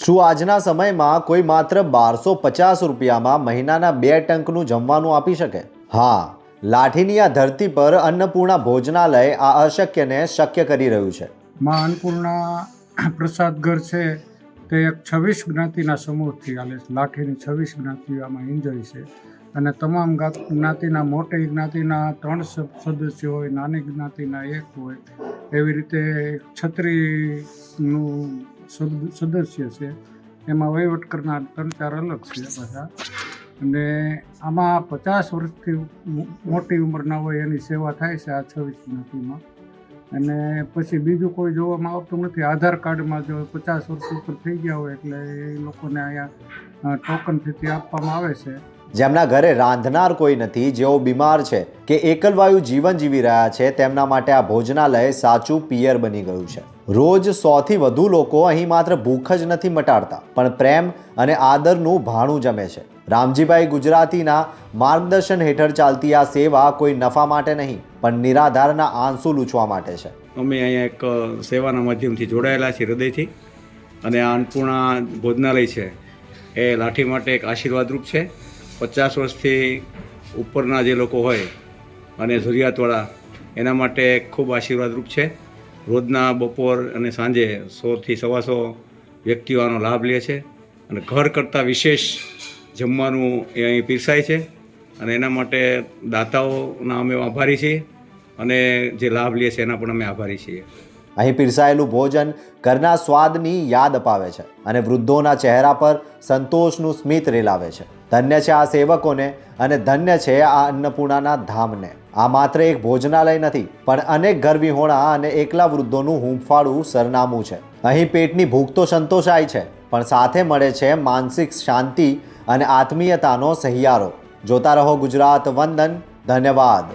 શું આજના સમયમાં કોઈ માત્ર 1250 રૂપિયામાં મહિનાના 2 ટંકનું જમવાનું આપી શકે? હા, લાઠીની આ ધરતી પર અન્નપૂર્ણા ભોજનાલય આ અશક્યને શક્ય કરી રહ્યું છે. માં અન્નપૂર્ણા પ્રસાદ ઘર છે તે એક 26 જ્ઞાતિના સમૂહથી હાલે છે. લાઠીની 26 જ્ઞાતિઓ આમાં એન્જોય છે અને તમામ જ્ઞાતિના, મોટી જ્ઞાતિના 3 સદસ્યો હોય, નાની જ્ઞાતિના 1 હોય, એવી રીતે છત્રીનું સદસ્ય છે. એમાં વહીવટ કરનાર 3-4 અલગ છે બધા. અને આમાં 50 વર્ષથી મોટી ઉંમરના હોય એની સેવા થાય છે આ 26 જ્ઞાતિમાં. અને પછી બીજું કોઈ જોવામાં આવતું નથી. આધાર કાર્ડમાં જો 50 વર્ષ ઉપર થઈ ગયા હોય એટલે એ લોકોને અહીંયા ટોકન ફીથી આપવામાં આવે છે. જેમના ઘરે રાંધનાર કોઈ નથી, જેઓ બીમાર છે કે એકલવાયુ જીવન જીવી રહ્યા છે, તેમના માટે આ ભોજનાલય સાચું પિયર બની ગયું છે. રોજ 100થી વધુ લોકો અહીં માત્ર ભૂખ જ નથી મટાડતા, પણ પ્રેમ અને આદરનું ભાણું જમે છે. રામજીભાઈ ગુજરાતીના માર્ગદર્શન હેઠળ ચાલતી આ સેવા કોઈ નફા માટે નહીં, પણ નિરાધારના આંસુ લૂછવા માટે છે. અમે અહીંયા એક સેવાના માધ્યમથી જોડાયેલા છીએ હૃદયથી, અને આ અન્નપૂર્ણા ભોજનાલય છે એ લાઠી માટે એક આશીર્વાદરૂપ છે. 50 વર્ષથી ઉપરના જે લોકો હોય અને જરૂરિયાતવાળા, એના માટે ખૂબ આશીર્વાદરૂપ છે. રોજના બપોર અને સાંજે 100થી 125 વ્યક્તિઓ આનો લાભ લે છે અને ઘર કરતાં વિશેષ જમવાનું એ અહીં પીરસાય છે. અને એના માટે દાતાઓના અમે આભારી છીએ અને જે લાભ લે છે એના પણ અમે આભારી છીએ. અહીં પીરસાયેલું ભોજન ઘરના સ્વાદની યાદ અપાવે છે અને વૃદ્ધોના ચહેરા પર સંતોષનું સ્મિત રેલાવે છે. ધન્ય છે આ સેવકોને અને ધન્ય છે આ અન્નપૂર્ણાના ધામને. આ માત્ર એક ભોજનાલય નથી, પણ અનેક ઘરવિહોણા અને એકલા વૃદ્ધોનું હૂંફાળું સરનામું છે. અહીં પેટની ભૂખ તો સંતોષાય છે, પણ સાથે મળે છે માનસિક શાંતિ અને આત્મીયતાનો સહિયારો. જોતા રહો ગુજરાત વંદન. ધન્યવાદ.